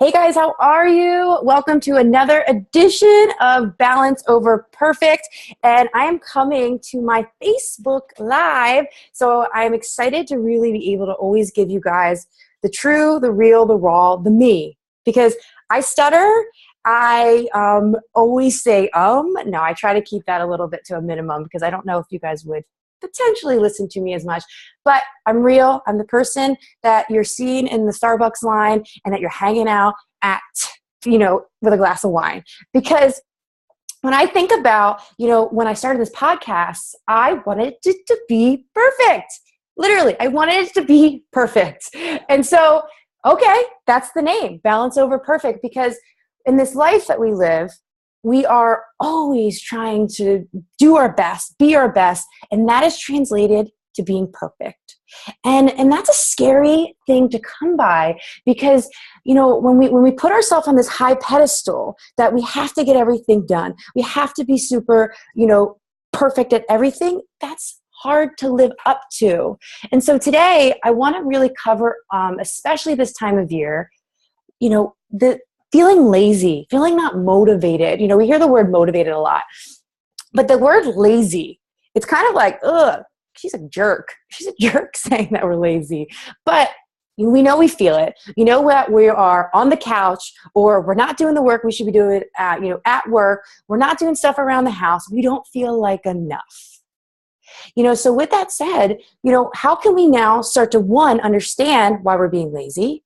Hey guys, how are you? Welcome to another edition of Balance Over Perfect. And I am coming to my Facebook Live. So I'm excited to really be able to always give you guys the true, the real, the raw, the me. Because I stutter. I always say No, I try to keep that a little bit to a minimum because I don't know if you guys would potentially listen to me as much. But I'm real. I'm the person that you're seeing in the Starbucks line and that you're hanging out at, with a glass of wine. Because when I think about, when I started this podcast, I wanted it to be perfect. Literally, I wanted it to be perfect. And so, okay, that's the name, Balance Over Perfect, because in this life that we live, we are always trying to do our best, be our best, and that is translated to being perfect. And that's a scary thing to come by because, when we put ourselves on this high pedestal that we have to get everything done, we have to be super, perfect at everything, that's hard to live up to. And so today I want to really cover, especially this time of year, the feeling lazy, feeling not motivated. We hear the word motivated a lot, but the word lazy, it's kind of like, ugh, she's a jerk. She's a jerk saying that we're lazy. But we know we feel it. You know what? We are on the couch or we're not doing the work we should be doing at work. We're not doing stuff around the house. We don't feel like enough. So with that said, how can we now start to, one, understand why we're being lazy,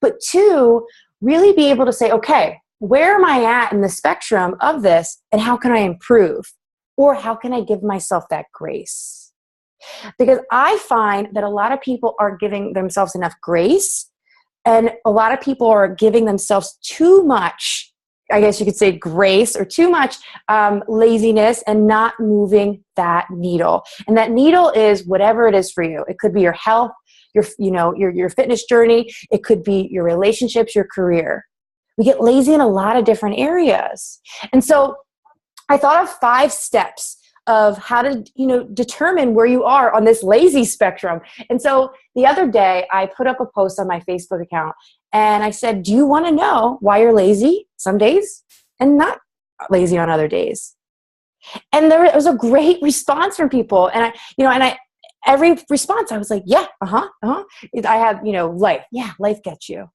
but two, really be able to say, okay, where am I at in the spectrum of this and how can I improve? Or how can I give myself that grace? Because I find that a lot of people aren't giving themselves enough grace and a lot of people are giving themselves too much, I guess you could say, grace or too much laziness and not moving that needle. And that needle is whatever it is for you. It could be your health, your fitness journey. It could be your relationships, your career. We get lazy in a lot of different areas. And so I thought of 5 steps of how to, determine where you are on this lazy spectrum. And so the other day I put up a post on my Facebook account and I said, do you want to know why you're lazy some days and not lazy on other days? And there was a great response from people. And every response, I was like, yeah, I have, life. Yeah, life gets you.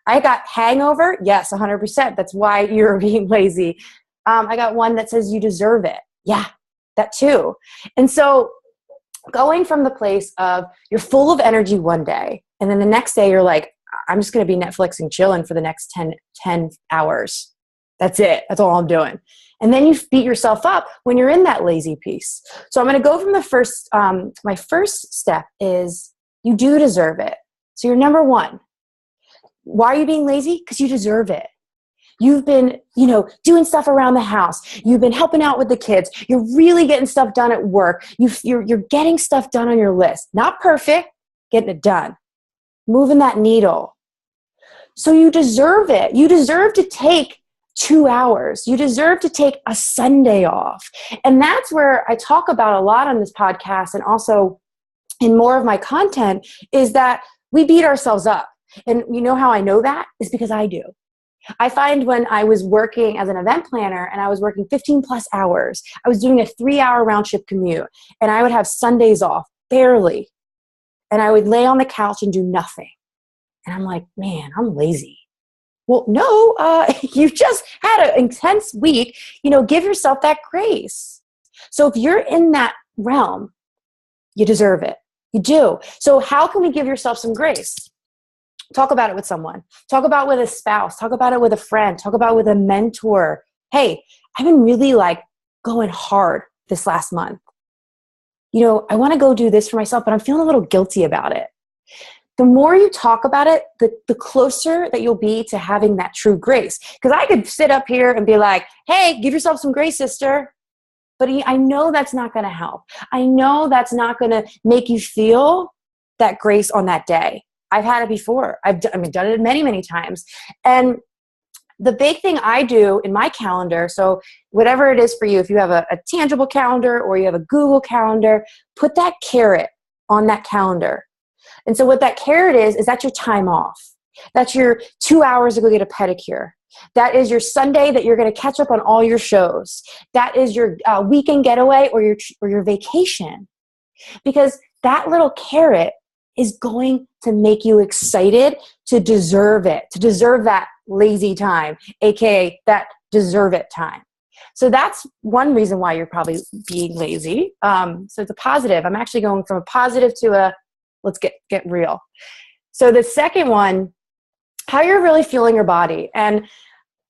I got hangover. Yes, 100%. That's why you're being lazy. I got one that says you deserve it. Yeah, that too. And so going from the place of you're full of energy one day, and then the next day you're like, I'm just going to be Netflixing, chilling for the next 10 hours. That's it. That's all I'm doing. And then you beat yourself up when you're in that lazy piece. So I'm going to go from the first, my first step is you do deserve it. So you're number 1. Why are you being lazy? Because you deserve it. You've been, doing stuff around the house. You've been helping out with the kids. You're really getting stuff done at work. You're getting stuff done on your list. Not perfect, getting it done. Moving that needle. So you deserve it. You deserve to take 2 hours. You deserve to take a Sunday off. And that's where I talk about a lot on this podcast and also in more of my content is that we beat ourselves up. And you know how I know that? Is because I do. I find when I was working as an event planner and I was working 15 plus hours, I was doing a 3-hour round trip commute and I would have Sundays off, barely. And I would lay on the couch and do nothing. And I'm like, man, I'm lazy. Well, no, you just had an intense week. Give yourself that grace. So if you're in that realm, you deserve it. You do. So how can we give yourself some grace? Talk about it with someone. Talk about it with a spouse. Talk about it with a friend. Talk about it with a mentor. Hey, I've been really going hard this last month. I want to go do this for myself, but I'm feeling a little guilty about it. The more you talk about it, the closer that you'll be to having that true grace. Because I could sit up here and be like, hey, give yourself some grace, sister. But I know that's not going to help. I know that's not going to make you feel that grace on that day. I've had it before. I've done it many, many times. And the big thing I do in my calendar, so whatever it is for you, if you have a tangible calendar or you have a Google calendar, put that carrot on that calendar. And so what that carrot is that's your time off. That's your 2 hours to go get a pedicure. That is your Sunday that you're going to catch up on all your shows. That is your weekend getaway or your vacation. Because that little carrot is going to make you excited to deserve it, to deserve that lazy time, aka that deserve it time. So that's one reason why you're probably being lazy. So it's a positive. I'm actually going from a positive to a let's get real. So the second one, how you're really feeling your body. And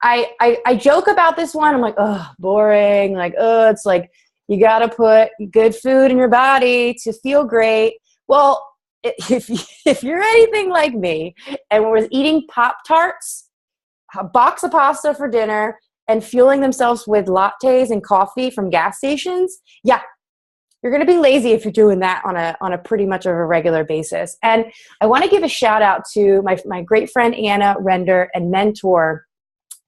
I joke about this one. I'm like, oh, boring. Like, oh, it's like you got to put good food in your body to feel great. Well, if you're anything like me and was eating Pop-Tarts, a box of pasta for dinner, and fueling themselves with lattes and coffee from gas stations, yeah, you're going to be lazy if you're doing that on a pretty much of a regular basis. And I want to give a shout out to my great friend Anna Render and mentor.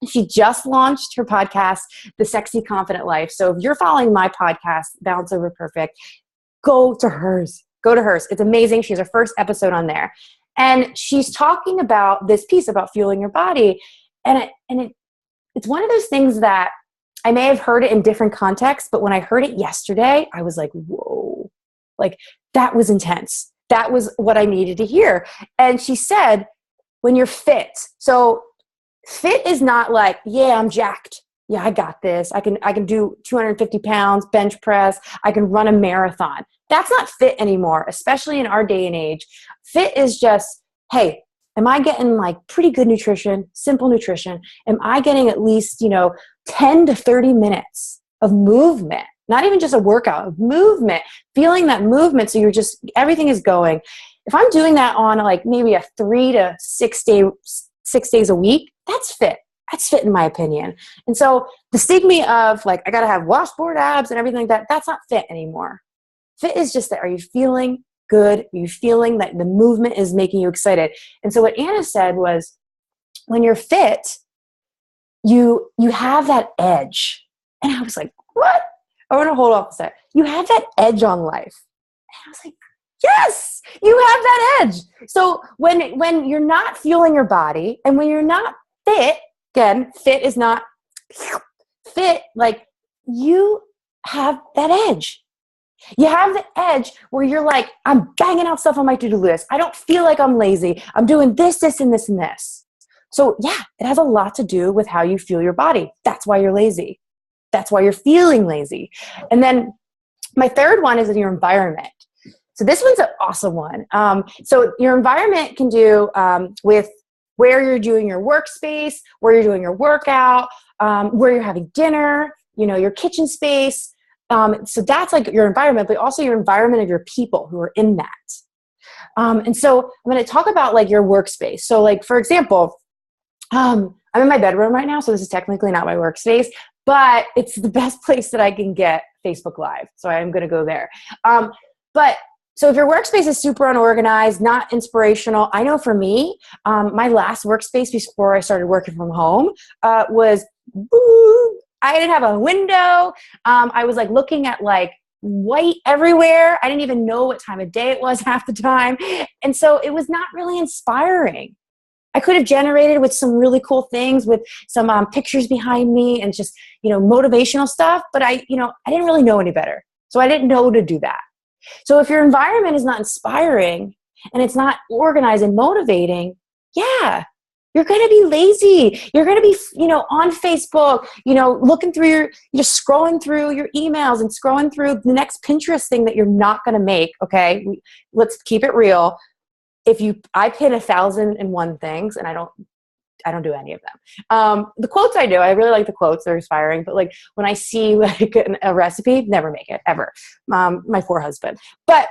She just launched her podcast, The Sexy Confident Life. So if you're following my podcast, Balance Over Perfect, go to hers. Go to hers. It's amazing. She has her first episode on there. And she's talking about this piece about fueling your body. And it's one of those things that I may have heard it in different contexts, but when I heard it yesterday, I was like, whoa, like that was intense. That was what I needed to hear. And she said, when you're fit, so fit is not like, yeah, I'm jacked. Yeah, I got this. I can do 250 pounds, bench press. I can run a marathon. That's not fit anymore, especially in our day and age. Fit is just, hey, am I getting like pretty good nutrition, simple nutrition? Am I getting at least, 10 to 30 minutes of movement? Not even just a workout, of movement, feeling that movement. So everything is going. If I'm doing that on like maybe a 3 to 6 days a week, that's fit. That's fit in my opinion. And so the stigma of like, I got to have washboard abs and everything like that, that's not fit anymore. Fit is just that, are you feeling good? Are you feeling that the movement is making you excited? And so what Anna said was, when you're fit, you have that edge. And I was like, what? I want to hold off a sec. You have that edge on life. And I was like, yes, you have that edge. So when you're not fueling your body and when you're not fit, again, fit is not fit, like you have that edge. You have the edge where you're like, I'm banging out stuff on my to-do list. I don't feel like I'm lazy. I'm doing this, this, and this, and this. So yeah, it has a lot to do with how you feel your body. That's why you're lazy. That's why you're feeling lazy. And then my third one is in your environment. So this one's an awesome one. So your environment can do with where you're doing your workspace, where you're doing your workout, where you're having dinner, your kitchen space. So that's like your environment, but also your environment of your people who are in that. And so I'm going to talk about like your workspace. So like, for example, I'm in my bedroom right now, so this is technically not my workspace, but it's the best place that I can get Facebook Live. So I'm going to go there. So if your workspace is super unorganized, not inspirational, I know for me, my last workspace before I started working from home was, I didn't have a window. I was like looking at like white everywhere. I didn't even know what time of day it was half the time. And so it was not really inspiring. I could have generated with some really cool things with some pictures behind me and just, motivational stuff, but I didn't really know any better. So I didn't know to do that. So if your environment is not inspiring and it's not organized and motivating, yeah, you're going to be lazy. You're going to be, on Facebook, looking through you're scrolling through your emails and scrolling through the next Pinterest thing that you're not going to make. Okay. Let's keep it real. I pin 1,001 things and I don't do any of them. The quotes I do, I really like the quotes. They're inspiring. But like when I see like a recipe, never make it ever. My poor husband. But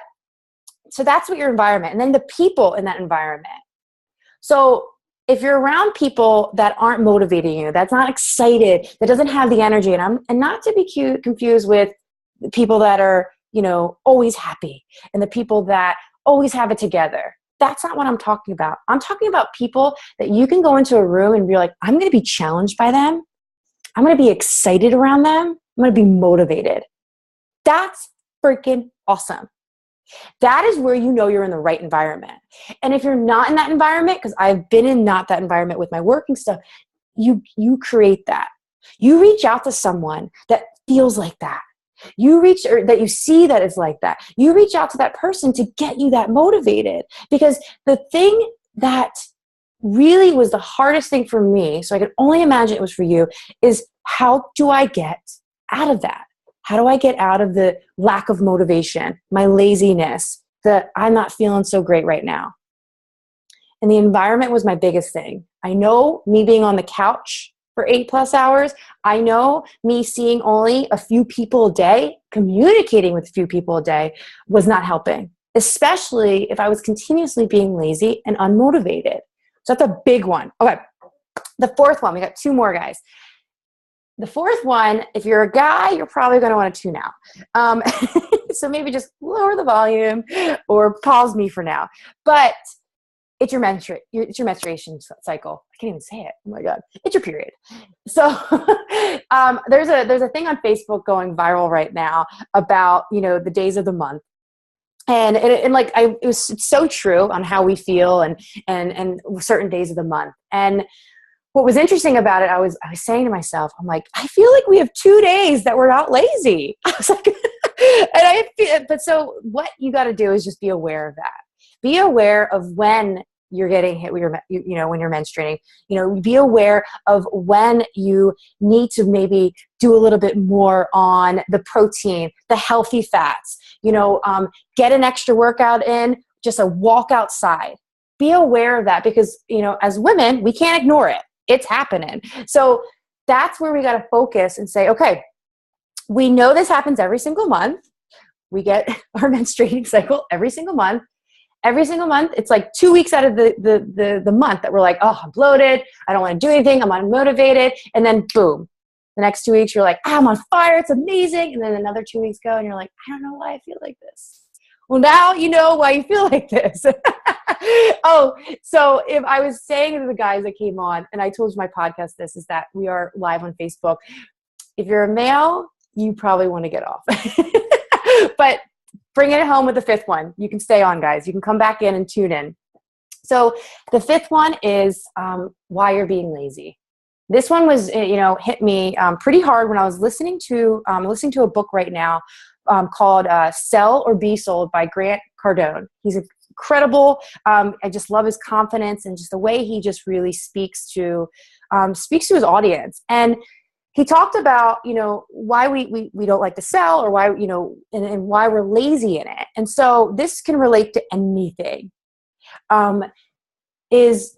so that's what your environment. And then the people in that environment. So if you're around people that aren't motivating you, that's not excited, that doesn't have the energy, and not to be confused with the people that are, always happy and the people that always have it together. That's not what I'm talking about. I'm talking about people that you can go into a room and be like, I'm going to be challenged by them. I'm going to be excited around them. I'm going to be motivated. That's freaking awesome. That is where you know you're in the right environment. And if you're not in that environment, because I've been in not that environment with my working stuff, you create that. You reach out to someone that feels like that. You reach, or that you see that is like that. You reach out to that person to get you that motivated. Because the thing that really was the hardest thing for me, so I can only imagine it was for you, is how do I get out of that? How do I get out of the lack of motivation, my laziness, that I'm not feeling so great right now? And the environment was my biggest thing. I know me being on the couch for 8+ hours, I know me seeing only a few people a day, communicating with a few people a day was not helping, especially if I was continuously being lazy and unmotivated. So that's a big one. Okay, the fourth one, we got 2 more, guys. The fourth one, if you're a guy, you're probably going to want to tune out. So maybe just lower the volume or pause me for now. But it's your menstruation cycle. I can't even say it. Oh my God. It's your period. So there's a thing on Facebook going viral right now about, the days of the month. And it's so true on how we feel and certain days of the month. And what was interesting about it, I was saying to myself, I'm like, I feel like we have 2 days that we're not lazy. I was like, but so what you got to do is just be aware of that. Be aware of when you're getting hit with when you're menstruating. Be aware of when you need to maybe do a little bit more on the protein, the healthy fats. Get an extra workout in, just a walk outside. Be aware of that because as women, we can't ignore it. It's happening. So that's where we got to focus and say, okay, we know this happens every single month. We get our menstruating cycle every single month. Every single month, it's like 2 weeks out of the month that we're like, oh, I'm bloated. I don't want to do anything. I'm unmotivated. And then boom, the next 2 weeks, you're like, I'm on fire. It's amazing. And then another 2 weeks go and you're like, I don't know why I feel like this. Well, now you know why you feel like this. Oh, so if I was saying to the guys that came on, and I told my podcast this, is that we are live on Facebook. If you're a male, you probably want to get off. But bring it home with the 5th one. You can stay on, guys. You can come back in and tune in. So the 5th one is why you're being lazy. This one was, hit me pretty hard when I was listening to a book right now called Sell or Be Sold by Grant Cardone. He's incredible. I just love his confidence and just the way he just really speaks to his audience. And he talked about, why we don't like to sell, or why, and why we're lazy in it. And so this can relate to anything, is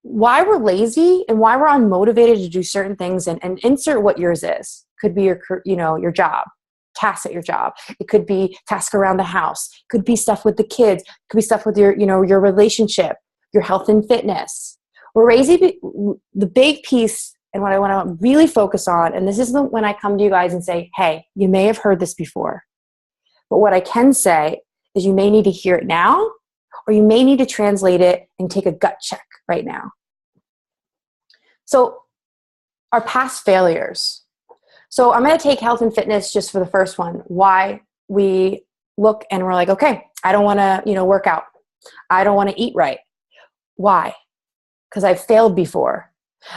why we're lazy and why we're unmotivated to do certain things, and insert what yours is. Could be your job, tasks at your job. It could be tasks around the house. It could be stuff with the kids. It could be stuff with your relationship, your health and fitness. We're lazy. The big piece, and what I want to really focus on, and this is when I come to you guys and say, hey, you may have heard this before, but what I can say is you may need to hear it now, or you may need to translate it and take a gut check right now. So our past failures. So I'm going to take health and fitness just for the first one. Why we look and we're like, okay, I don't want to, work out. I don't want to eat right. Why? Because I've failed before.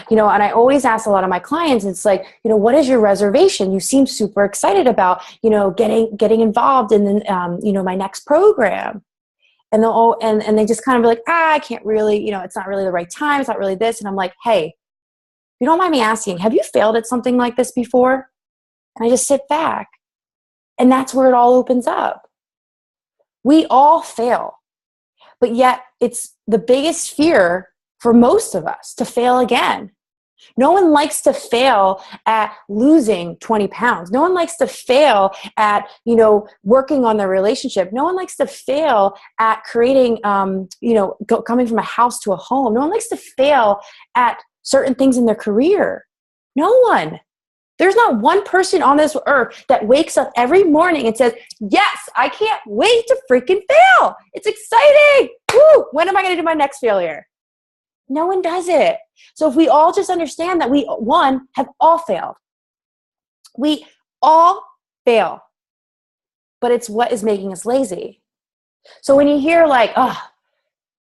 And I always ask a lot of my clients, it's like, what is your reservation? You seem super excited about, getting involved in the, my next program. And and they just kind of be like, I can't really, it's not really the right time. It's not really this. And I'm like, hey, if you don't mind me asking, have you failed at something like this before? And I just sit back, and that's where it all opens up. We all fail, but yet it's the biggest fear for most of us to fail again. No one likes to fail at losing 20 pounds. No one likes to fail at, working on their relationship. No one likes to fail at creating, coming from a house to a home. No one likes to fail at certain things in their career. No one. There's not one person on this earth that wakes up every morning and says, yes, I can't wait to freaking fail. It's exciting. Woo! When am I going to do my next failure? No one does it. So if we all just understand that we, one, have all failed. We all fail. But it's what is making us lazy. So when you hear like, oh,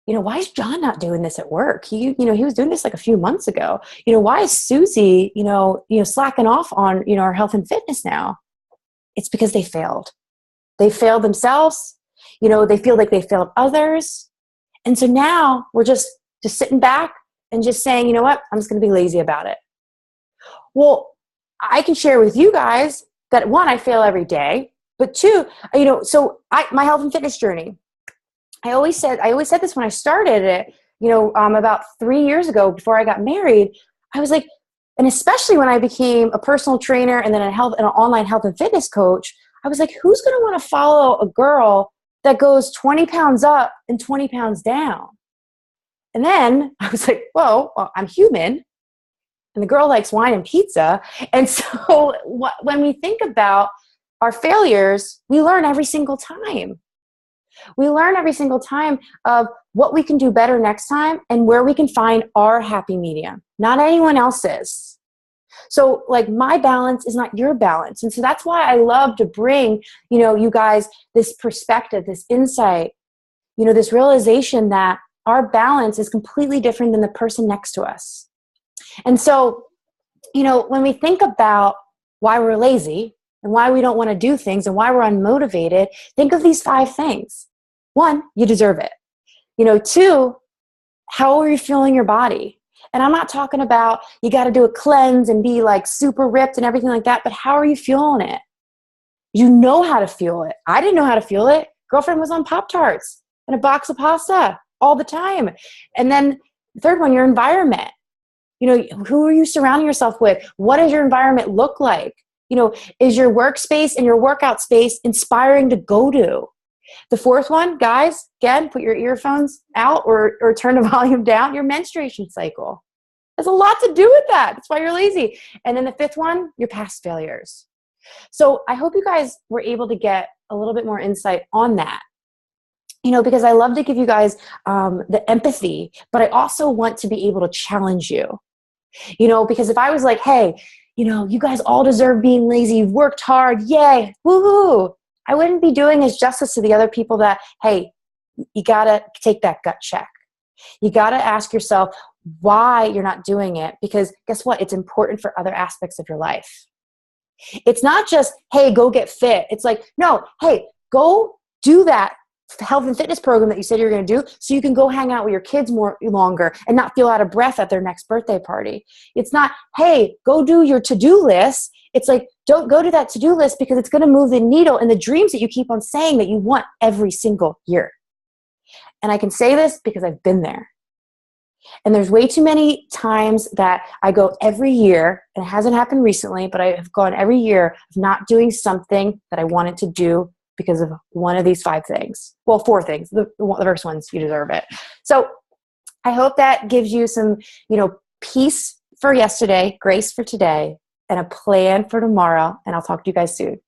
why is John not doing this at work? He was doing this like a few months ago. Why is Susie, slacking off on, our health and fitness now? It's because they failed. They failed themselves. They feel like they failed others. And so now we're just sitting back and just saying, you know what? I'm just going to be lazy about it. Well, I can share with you guys that one, I fail every day, but two, my health and fitness journey, I always said this when I started it, about 3 years ago before I got married. I was like, and especially when I became a personal trainer and then an online health and fitness coach, I was like, who's going to want to follow a girl that goes 20 pounds up and 20 pounds down? And then I was like, well, I'm human. And the girl likes wine and pizza. And so when we think about our failures, we learn every single time. We learn every single time of what we can do better next time and where we can find our happy medium, not anyone else's. So like my balance is not your balance. And so that's why I love to bring, you guys this perspective, this insight, this realization that our balance is completely different than the person next to us. And so, when we think about why we're lazy and why we don't want to do things and why we're unmotivated, think of these 5 things. 1, you deserve it. 2, how are you feeling your body? And I'm not talking about you got to do a cleanse and be like super ripped and everything like that, but how are you feeling it? You know how to feel it. I didn't know how to feel it. Girlfriend was on Pop-Tarts and a box of pasta all the time. And then the third one, your environment. Who are you surrounding yourself with? What does your environment look like? Is your workspace and your workout space inspiring to go to? The fourth one, guys, again, put your earphones out or turn the volume down. Your menstruation cycle has a lot to do with that. That's why you're lazy. And then the fifth one, your past failures. So I hope you guys were able to get a little bit more insight on that. Because I love to give you guys the empathy, but I also want to be able to challenge you. Because if I was like, hey, you guys all deserve being lazy. You've worked hard. Yay. Woohoo. I wouldn't be doing as justice to the other people that, hey, you got to take that gut check. You got to ask yourself why you're not doing it, because guess what? It's important for other aspects of your life. It's not just, hey, go get fit. It's like, no, hey, go do that health and fitness program that you said you're going to do so you can go hang out with your kids longer and not feel out of breath at their next birthday party. It's not, hey, go do your to-do list. It's like, don't go to that to-do list because it's going to move the needle in the dreams that you keep on saying that you want every single year. And I can say this because I've been there. And there's way too many times that I go every year, and it hasn't happened recently, but I have gone every year of not doing something that I wanted to do because of one of these 5 things. Well, 4 things. The first one's you deserve it. So I hope that gives you some, peace for yesterday, grace for today, and a plan for tomorrow. And I'll talk to you guys soon.